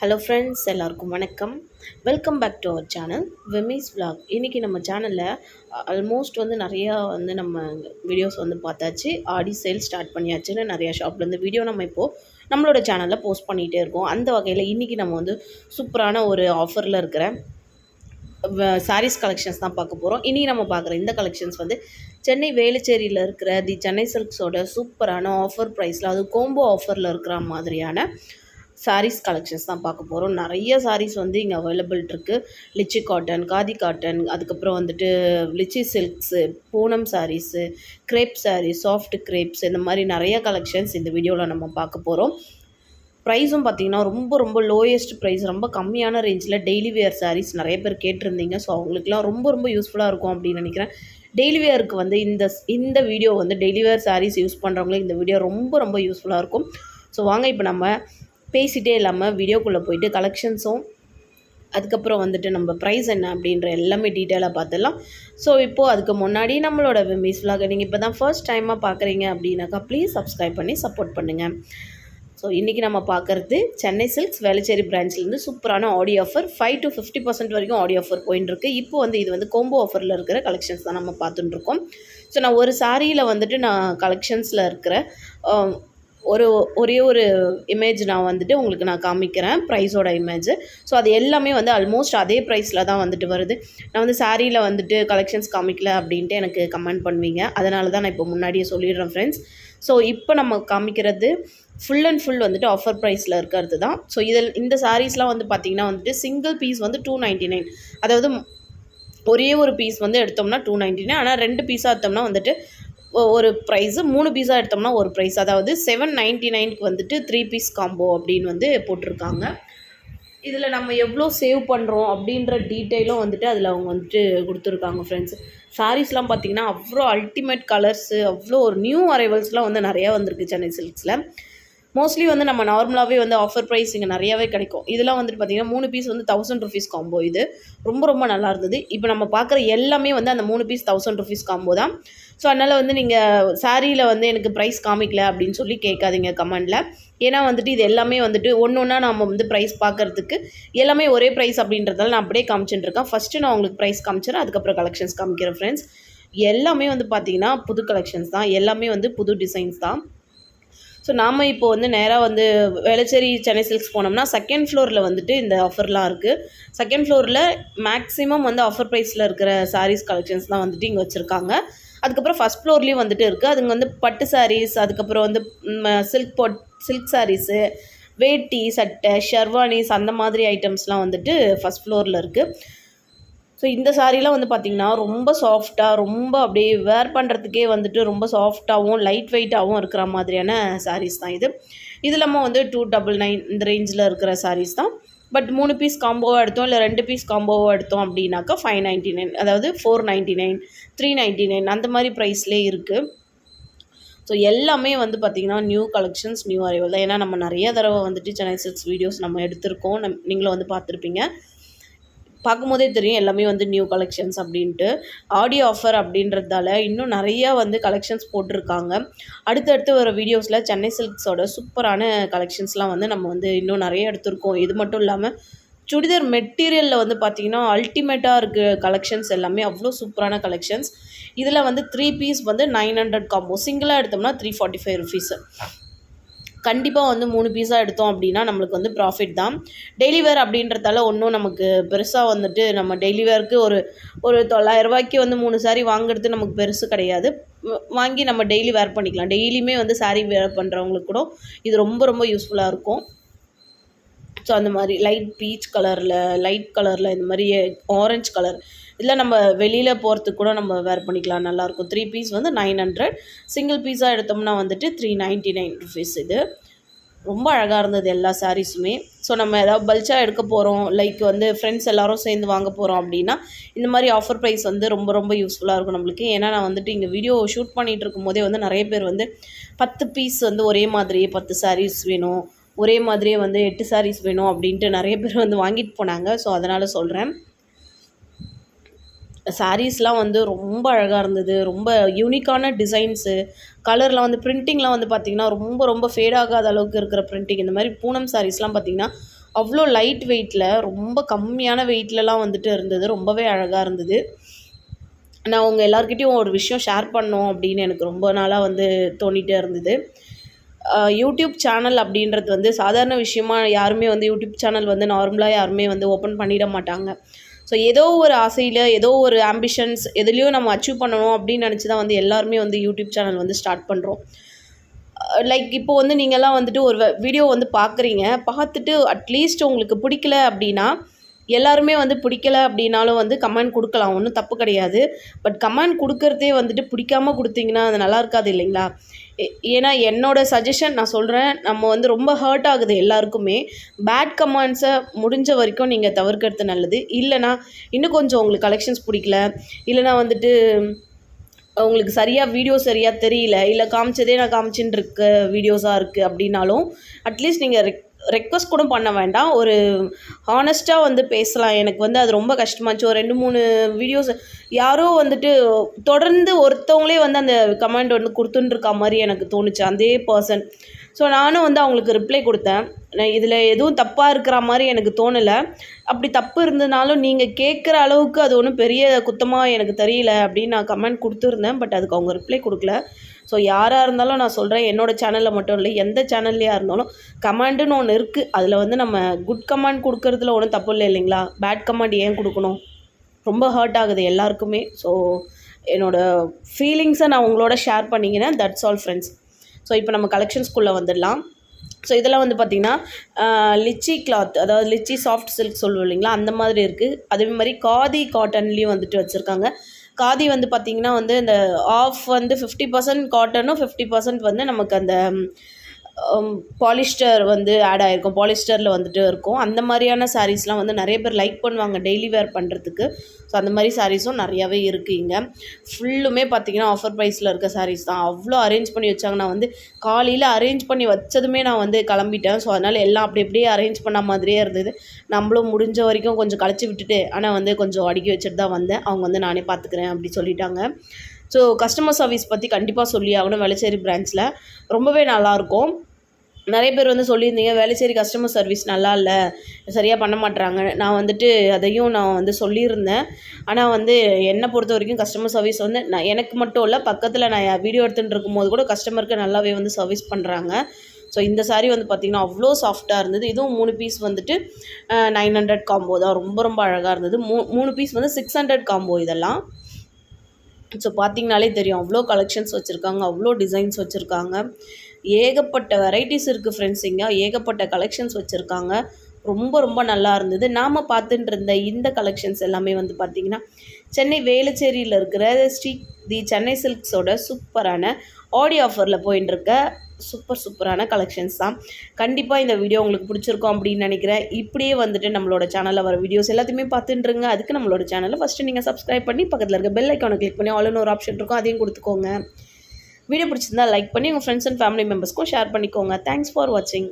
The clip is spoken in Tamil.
ஹலோ ஃப்ரெண்ட்ஸ், எல்லாருக்கும் வணக்கம். Welcome back to our channel விமிஸ் vlog. இன்றைக்கி நம்ம சேனலில் ஆல்மோஸ்ட் நிறையா நம்ம வீடியோஸ் பார்த்தாச்சு. ஆடி சேல் ஸ்டார்ட் பண்ணியாச்சுன்னு நிறையா ஷாப்லேருந்து வீடியோ நம்ம இப்போது நம்மளோட சேனலில் போஸ்ட் பண்ணிகிட்டே இருக்கோம். அந்த வகையில் இன்றைக்கி நம்ம சூப்பரான ஒரு ஆஃபரில் இருக்கிற சாரீஸ் கலெக்ஷன்ஸ் தான் பார்க்க போகிறோம். இனி நம்ம பார்க்குற இந்த கலெக்ஷன்ஸ் சென்னை வேலுச்சேரியில் இருக்கிற தி சென்னை சில்க்ஸோட சூப்பரான ஆஃபர் ப்ரைஸில், அது கோம்போ ஆஃபரில் இருக்கிற மாதிரியான சாரீஸ் கலெக்ஷன்ஸ் தான் பார்க்க போகிறோம். நிறைய சாரீஸ் இங்கே அவைலபிள் இருக்குது. லிச்சி காட்டன், காதி காட்டன், அதுக்கப்புறம் lychee silks, Poonam saris, crepe saris, soft crepes, இந்த மாதிரி நிறைய கலெக்ஷன்ஸ் இந்த வீடியோவில் நம்ம பார்க்க போகிறோம். ப்ரைஸும் பார்த்திங்கன்னா ரொம்ப ரொம்ப லோயஸ்ட் ப்ரைஸ், ரொம்ப கம்மியான ரேஞ்சில் டெய்லி வேர் சாரீஸ் நிறைய பேர் கேட்டிருந்தீங்க. ஸோ அவங்களுக்குலாம் ரொம்ப ரொம்ப யூஸ்ஃபுல்லாக இருக்கும் அப்படின்னு நினைக்கிறேன். டெய்லி வேருக்கு இந்த video daily wear saris use பண்ணுறவங்களுக்கு இந்த வீடியோ ரொம்ப ரொம்ப யூஸ்ஃபுல்லாக இருக்கும். ஸோ வாங்க இப்போ நம்ம பேசிகிட்டே இல்லாமல் வீடியோக்குள்ளே போயிட்டு கலெக்ஷன்ஸும் அதுக்கப்புறம் நம்ம ப்ரைஸ் என்ன அப்படின்ற எல்லாமே டீட்டெயிலாக பார்த்துடலாம். ஸோ இப்போது அதுக்கு முன்னாடி நம்மளோட விமிஸ் vlog நீங்கள் இப்போ தான் ஃபர்ஸ்ட் டைமாக பார்க்குறீங்க அப்படின்னாக்கா ப்ளீஸ் சப்ஸ்கிரைப் பண்ணி சப்போர்ட் பண்ணுங்கள். ஸோ இன்றைக்கி நம்ம பார்க்குறது சென்னை சில்க்ஸ் வேலுச்சேரி பிரான்ச்லேருந்து சூப்பரான ஆடி ஆஃபர் 5 to 50% வரைக்கும் ஆடி ஆஃபர் போயின்னு இருக்குது. இப்போ இது கோம்போ ஆஃபரில் இருக்கிற கலெக்ஷன்ஸ் தான் நம்ம பார்த்துட்டுருக்கோம். ஸோ நான் ஒரு சாரியில் நான் கலெக்ஷன்ஸில் இருக்கிற ஒரே ஒரு இமேஜ் நான் உங்களுக்கு நான் காமிக்கிறேன், ப்ரைஸோட இமேஜ். ஸோ அது எல்லாமே ஆல்மோஸ்ட் அதே ப்ரைஸில் தான் வருது. நான் சாரியில் கலெக்ஷன்ஸ் காமிக்கல அப்படின்ட்டு எனக்கு கமெண்ட் பண்ணுவீங்க. அதனால தான் நான் இப்போ முன்னாடியே சொல்லிடுறேன் ஃப்ரெண்ட்ஸ். ஸோ இப்போ நம்ம காமிக்கிறது ஃபுல் அண்ட் ஃபுல் ஆஃபர் ப்ரைஸில் இருக்கிறது தான். ஸோ இந்த சாரீஸ்லாம் பார்த்திங்கன்னா சிங்கிள் பீஸ் 299. அதாவது ஒரே ஒரு பீஸ் எடுத்தோம்னா 299. ஆனால் 2 பீஸாக எடுத்தோம்னா ஒரு ப்ரைஸு, 3 பீஸாக எடுத்தோம்னா ஒரு ப்ரைஸ். அதாவது 799க்கு 3 பீஸ் காம்போ அப்படின்னு போட்டிருக்காங்க. இதில் நம்ம எவ்வளோ சேவ் பண்ணுறோம் அப்படின்ற டீட்டெயிலும் அதில் அவங்க கொடுத்துருக்காங்க ஃப்ரெண்ட்ஸ். சாரீஸ்லாம் பார்த்திங்கன்னா அவ்வளோ அல்டிமேட் கலர்ஸு, அவ்வளோ ஒரு நியூ அரைவல்ஸ்லாம் நிறையா வந்திருக்கு சென்னை சில்க்ஸில். மோஸ்ட்லி நம்ம நார்மலாகவே ஆஃபர் ப்ரைஸ் இங்கே நிறையாவே கிடைக்கும். இதெல்லாம் பார்த்திங்கன்னா 3 பீஸ் 1000 ருபீஸ் காம்போ. இது ரொம்ப ரொம்ப நல்லா இருந்தது. இப்போ நம்ம பார்க்குற எல்லாமே அந்த 3 பீஸ் 1000 ருபீஸ் காம்போ தான். ஸோ அதனால் நீங்கள் சாரியில் எனக்கு ப்ரைஸ் காமிக்கல அப்படின்னு சொல்லி கேட்காதீங்க கமெண்டில். ஏன்னா இது எல்லாமே ஒன்று ஒன்றா நம்ம ப்ரைஸ் பார்க்குறதுக்கு எல்லாமே ஒரே ப்ரைஸ் அப்படின்றதால நான் அப்படியே காமிச்சுட்டுருக்கேன். ஃபஸ்ட்டு நான் உங்களுக்கு ப்ரைஸ் காமிச்சிடறேன், அதுக்கப்புறம் கலெக்ஷன்ஸ் காமிக்கிறேன் ஃப்ரெண்ட்ஸ். எல்லாமே பார்த்திங்கன்னா புது கலெக்ஷன்ஸ் தான், எல்லாமே புது டிசைன்ஸ் தான். ஸோ நாம் இப்போது நேராக வேளச்சேரி சென்னை சில்க்ஸ் போனோம்னா செகண்ட் ஃப்ளோரில் இந்த ஆஃபர்லாம் இருக்குது. செகண்ட் ஃப்ளோரில் மேக்ஸிமம் ஆஃபர் ப்ரைஸில் இருக்கிற சாரீஸ் கலெக்ஷன்ஸ் தான் இங்கே வச்சுருக்காங்க. அதுக்கப்புறம் ஃபஸ்ட் ஃப்ளோர்லேயும் இருக்குது. அதுங்க பட்டு சாரீஸ், அதுக்கப்புறம் சில்க் சாரீஸு, வேட்டி, சட்டை, ஷெர்வானிஸ், அந்த மாதிரி ஐட்டம்ஸ்லாம் ஃபஸ்ட் ஃப்ளோரில் இருக்குது. ஸோ இந்த சாரீலாம் பார்த்திங்கன்னா ரொம்ப சாஃப்டாக, ரொம்ப அப்படியே வேர் பண்ணுறதுக்கே ரொம்ப சாஃப்டாகவும் லைட் வெயிட்டாகவும் இருக்கிற மாதிரியான சாரீஸ் தான் இது. இது இல்லாமல் 299 இந்த ரேஞ்சில் இருக்கிற சாரீஸ் தான். பட் 3 பீஸ் காம்போவாக எடுத்தோம், இல்லை 2 பீஸ் காம்போவாக எடுத்தோம் அப்படின்னாக்கா 599, அதாவது 499, 399 அந்த மாதிரி ப்ரைஸ்லேயே இருக்குது. ஸோ எல்லாமே பார்த்திங்கன்னா நியூ கலெக்ஷன்ஸ், நியூ அரைவல் தான். ஏன்னா நம்ம நிறைய தடவை சென்னை சில்க்ஸ் வீடியோஸ் நம்ம எடுத்திருக்கோம். நீங்களும் பார்த்துருப்பீங்க. பார்க்கும்போதே தெரியும் எல்லாமே நியூ கலெக்ஷன்ஸ் அப்படின்ட்டு. ஆடி ஆஃபர் அப்படின்றதால இன்னும் நிறையா கலெக்ஷன்ஸ் போட்டிருக்காங்க. அடுத்தடுத்து வர வீடியோஸில் சென்னை சில்க்ஸோட சூப்பரான கலெக்ஷன்ஸ்லாம் நம்ம இன்னும் நிறைய எடுத்திருக்கோம். இது மட்டும் இல்லாமல் சுடிதார் மெட்டீரியலில் பார்த்திங்கன்னா அல்டிமேட்டாக இருக்குது கலெக்ஷன்ஸ் எல்லாமே, அவ்வளோ சூப்பரான கலெக்ஷன்ஸ். இதில் 3 பீஸ் 900 காம்போ, சிங்கிளாக எடுத்தோம்னா 345 ருபீஸு. கண்டிப்பாக 3 பீஸாக எடுத்தோம் அப்படின்னா நம்மளுக்கு ப்ராஃபிட் தான். டெய்லி வேர் அப்படின்றதால ஒன்றும் நமக்கு பெருசாக நம்ம டெய்லி வேருக்கு ஒரு 900 ரூபாய்க்கு 3 சாரீ வாங்குறது நமக்கு பெருசு கிடையாது. வாங்கி நம்ம டெய்லி வேர் பண்ணிக்கலாம். டெய்லியுமே சாரீ வேர் பண்ணுறவங்களுக்கு கூட இது ரொம்ப ரொம்ப யூஸ்ஃபுல்லாக இருக்கும். ஸோ அந்த மாதிரி லைட் பீச் கலரில், லைட் கலரில், இந்த மாதிரி ஆரஞ்சு கலர், இல்லை நம்ம வெளியில் போகிறதுக்கு கூட நம்ம வேர் பண்ணிக்கலாம், நல்லாயிருக்கும். 3 பீஸ் 900, சிங்கிள் பீஸாக எடுத்தோம்னா 399 ருபீஸ். இது ரொம்ப அழகாக இருந்தது எல்லா சாரீஸுமே. ஸோ நம்ம ஏதாவது பல்ச்சாக எடுக்க போகிறோம், லைக் ஃப்ரெண்ட்ஸ் எல்லோரும் சேர்ந்து வாங்க போகிறோம் அப்படின்னா இந்த மாதிரி ஆஃபர் ப்ரைஸ் ரொம்ப ரொம்ப யூஸ்ஃபுல்லாக இருக்கும் நம்மளுக்கு. ஏன்னா நான் இங்கே வீடியோ ஷூட் பண்ணிகிட்டு இருக்கும் போதே நிறைய பேர் 10 பீஸ் ஒரே மாதிரியே 10 சாரீஸ் வேணும், ஒரே மாதிரியே 8 சாரீஸ் வேணும் அப்படின்ட்டு நிறைய பேர் வாங்கிட்டு போனாங்க. ஸோ அதனால் சொல்கிறேன். சாரீஸ்லாம் ரொம்ப அழகாக இருந்தது. ரொம்ப யூனிக்கான டிசைன்ஸு, கலர்லாம் பிரிண்டிங்லாம் பார்த்திங்கன்னா ரொம்ப ரொம்ப ஃபேட் ஆகாத அளவுக்கு இருக்கிற பிரிண்டிங். இந்த மாதிரி பூனம் சாரீஸ்லாம் பார்த்திங்கன்னா அவ்வளோ லைட் வெயிட்டில் ரொம்ப கம்மியான வெயிட்லலாம் வந்துட்டு இருந்தது. ரொம்பவே அழகாக இருந்தது. நான் உங்கள் எல்லாருக்கிட்டையும் ஒரு விஷயம் ஷேர் பண்ணணும் அப்படின்னு எனக்கு ரொம்ப நாளாக வந்து தோணிகிட்டே இருந்தது. யூடியூப் சேனல் அப்படின்றது வந்து சாதாரண விஷயமா யாருமே வந்து யூடியூப் சேனல் வந்து நார்மலாக யாருமே வந்து ஓப்பன் பண்ணிட மாட்டாங்க. ஸோ ஏதோ ஒரு ஆசையில் ஏதோ ஒரு ஆம்பிஷன்ஸ் எதுலேயோ நம்ம அச்சீவ் பண்ணணும் அப்படின்னு நினச்சி தான் வந்து எல்லாருமே வந்து யூடியூப் சேனல் வந்து ஸ்டார்ட் பண்ணுறோம். லைக் இப்போ வந்து நீங்கள்லாம் வந்துட்டு ஒரு வீடியோ வந்து பார்க்குறீங்க. பார்த்துட்டு அட்லீஸ்ட் உங்களுக்கு பிடிக்கல அப்படின்னா எல்லாருமே வந்து பிடிக்கல அப்படின்னாலும் வந்து கமெண்ட் கொடுக்கலாம், ஒன்றும் தப்பு கிடையாது. பட் கமெண்ட் கொடுக்கறதே வந்துட்டு பிடிக்காம கொடுத்தீங்கன்னா அது நல்லா இருக்காது இல்லைங்களா? ஏன்னா என்னோடய சஜஷன் நான் சொல்கிறேன், நம்ம வந்து ரொம்ப ஹர்ட் ஆகுது எல்லாருக்குமே. பேட் கமெண்ட்ஸை முடிஞ்ச வரைக்கும் நீங்கள் தவிர்க்கிறது நல்லது. இல்லைனா இன்னும் கொஞ்சம் உங்களுக்கு கலெக்ஷன்ஸ் பிடிக்கல, இல்லைனா வந்துட்டு உங்களுக்கு வீடியோ சரியாக தெரியல, இல்லை காமிச்சதே நான் காமிச்சின்னு இருக்க வீடியோஸாக இருக்குது அப்படின்னாலும் அட்லீஸ்ட் நீங்கள் ரெக்வஸ்ட் கூட பண்ண வேண்டாம். ஒரு ஹானஸ்ட்டாக வந்து பேசலாம். எனக்கு வந்து அது ரொம்ப கஷ்டமாச்சு. ஒரு 2, 3 வீடியோஸ் யாரோ வந்துட்டு தொடர்ந்து ஒருத்தவங்களே வந்து அந்த கமெண்ட் வந்து கொடுத்துட்டுருக்கா மாதிரி எனக்கு தோணுச்சு, அதே பர்சன். ஸோ நானும் வந்து அவங்களுக்கு ரிப்ளை கொடுத்தேன். நான் இதில் எதுவும் தப்பாக இருக்கிற மாதிரி எனக்கு தோணலை. அப்படி தப்பு இருந்ததுனாலும் நீங்கள் கேட்குற அளவுக்கு அது ஒன்றும் பெரிய குத்தமாக எனக்கு தெரியல அப்படின்னு நான் கமெண்ட் கொடுத்துருந்தேன். பட் அதுக்கு அவங்க ரிப்ளை கொடுக்கல. ஸோ யாராக இருந்தாலும் நான் சொல்கிறேன், என்னோடய சேனலில் மட்டும் இல்லை, எந்த சேனல்லையாக இருந்தாலும் கமெண்ட்டுன்னு ஒன்று இருக்குது. அதில் வந்து நம்ம குட் கமெண்ட் கொடுக்குறதுல ஒன்றும் தப்பு இல்லை இல்லைங்களா? பேட் கமெண்ட் ஏன் கொடுக்கணும்? ரொம்ப ஹர்ட் ஆகுது எல்லாருக்குமே. ஸோ என்னோடய ஃபீலிங்ஸை நான் உங்களோட ஷேர் பண்ணிக்கிறேன். That's all friends. ஸோ இப்போ நம்ம கலெக்ஷன்ஸ்குள்ளே வந்துடலாம். ஸோ இதெல்லாம் வந்து பார்த்திங்கன்னா லிச்சி கிளாத், அதாவது லிச்சி சாஃப்ட் சில்க் சொல்லுவோம் இல்லைங்களா, அந்த மாதிரி இருக்குது. அதே மாதிரி காதி காட்டன்லேயும் வந்துட்டு வச்சுருக்காங்க. காதி வந்து பார்த்திங்கன்னா வந்து இந்த ஆஃப் வந்து 50% காட்டனும் 50% வந்து நமக்கு அந்த பாலிஸ்டர் வந்து ஆட் ஆகிருக்கும். பாலிஸ்டரில் வந்துட்டு இருக்கும். அந்த மாதிரியான சாரீஸ்லாம் வந்து நிறைய பேர் லைக் பண்ணுவாங்க டெய்லி வேர் பண்ணுறதுக்கு. ஸோ அந்த மாதிரி சாரீஸும் நிறையாவே இருக்குது இங்கே. ஃபுல்லுமே பார்த்திங்கன்னா ஆஃபர் ப்ரைஸில் இருக்க சாரீஸ் தான். அவ்வளோ அரேஞ்ச் பண்ணி வச்சாங்க. நான் வந்து காலையில் அரேஞ்ச் பண்ணி வச்சதுமே நான் வந்து கிளம்பிட்டேன். ஸோ அதனால் எல்லாம் அப்படி அப்படியே அரேஞ்ச் பண்ண மாதிரியே இருந்தது. நம்மளும் முடிஞ்ச வரைக்கும் கொஞ்சம் கழிச்சு விட்டுட்டு ஆனால் வந்து கொஞ்சம் அடுக்கி வச்சுட்டு தான் வந்தேன். அவங்க வந்து நானே பார்த்துக்கிறேன் அப்படி சொல்லிட்டாங்க. ஸோ கஸ்டமர் சர்வீஸ் பற்றி கண்டிப்பாக சொல்லி ஆகணும். வேளச்சேரி பிரான்ச்சில் ரொம்பவே நல்லாயிருக்கும். நிறைய பேர் வந்து சொல்லியிருந்தீங்க, வேளச்சேரி கஸ்டமர் சர்வீஸ் நல்லா இல்லை, சரியாக பண்ண மாட்டுறாங்க. நான் வந்துட்டு அதையும் நான் வந்து சொல்லியிருந்தேன். ஆனால் வந்து என்னை பொறுத்த வரைக்கும் கஸ்டமர் சர்வீஸ் வந்து எனக்கு மட்டும் இல்லை, பக்கத்தில் நான் வீடியோ எடுத்துகிட்டு இருக்கும்போது கூட கஸ்டமருக்கு நல்லாவே வந்து சர்வீஸ் பண்ணுறாங்க. ஸோ இந்த சாரீ வந்து பார்த்திங்கன்னா அவ்வளோ சாஃப்டாக இருந்தது. இதுவும் 3 பீஸ் வந்துட்டு 900 காம்போ தான். ரொம்ப ரொம்ப அழகாக இருந்தது. 3 பீஸ் வந்து 600 காம்போ இதெல்லாம். ஸோ பார்த்திங்கனாலே தெரியும், அவ்வளோ கலெக்ஷன்ஸ் வச்சுருக்காங்க, அவ்வளோ டிசைன்ஸ் வச்சுருக்காங்க. ஏகப்பட்ட வெரைட்டிஸ் இருக்குது ஃப்ரெண்ட்ஸ். இங்கே ஏகப்பட்ட கலெக்ஷன்ஸ் வச்சுருக்காங்க. ரொம்ப ரொம்ப நல்லா இருந்தது. நாம் பார்த்துட்டு இருந்த இந்த கலெக்ஷன்ஸ் எல்லாமே வந்து பார்த்திங்கன்னா சென்னை வேளச்சேரியில் இருக்கிற தி சென்னை சில்க்ஸோட சூப்பரான ஆடி ஆஃபரில் போயின்னு இருக்க சூப்பரான கலெக்ஷன்ஸ் தான். கண்டிப்பாக இந்த வீடியோ உங்களுக்கு பிடிச்சிருக்கும் அப்படின்னு நினைக்கிறேன். இப்படியே வந்துட்டு நம்மளோட சேனலில் வர வீடியோஸ் எல்லாத்தையுமே பார்த்துட்டுருங்க. அதுக்கு நம்மளோட சேனலை ஃபஸ்ட்டு நீங்கள் சப்ஸ்கிரைப் பண்ணி பக்கத்தில் இருக்க பெல் ஐக்கானை கிளிக் பண்ணி ஆல்னு ஒரு ஆப்ஷன் இருக்கும், அதையும் கொடுத்துக்கோங்க. வீடியோ பிடிச்சிருந்தா லைக் பண்ணி உங்கள் ஃப்ரெண்ட்ஸ் அண்ட் ஃபேமிலி மெம்பர்ஸ்க்கும் ஷேர் பண்ணிக்கோங்க. தேங்க்ஸ் ஃபார் வாட்சிங்.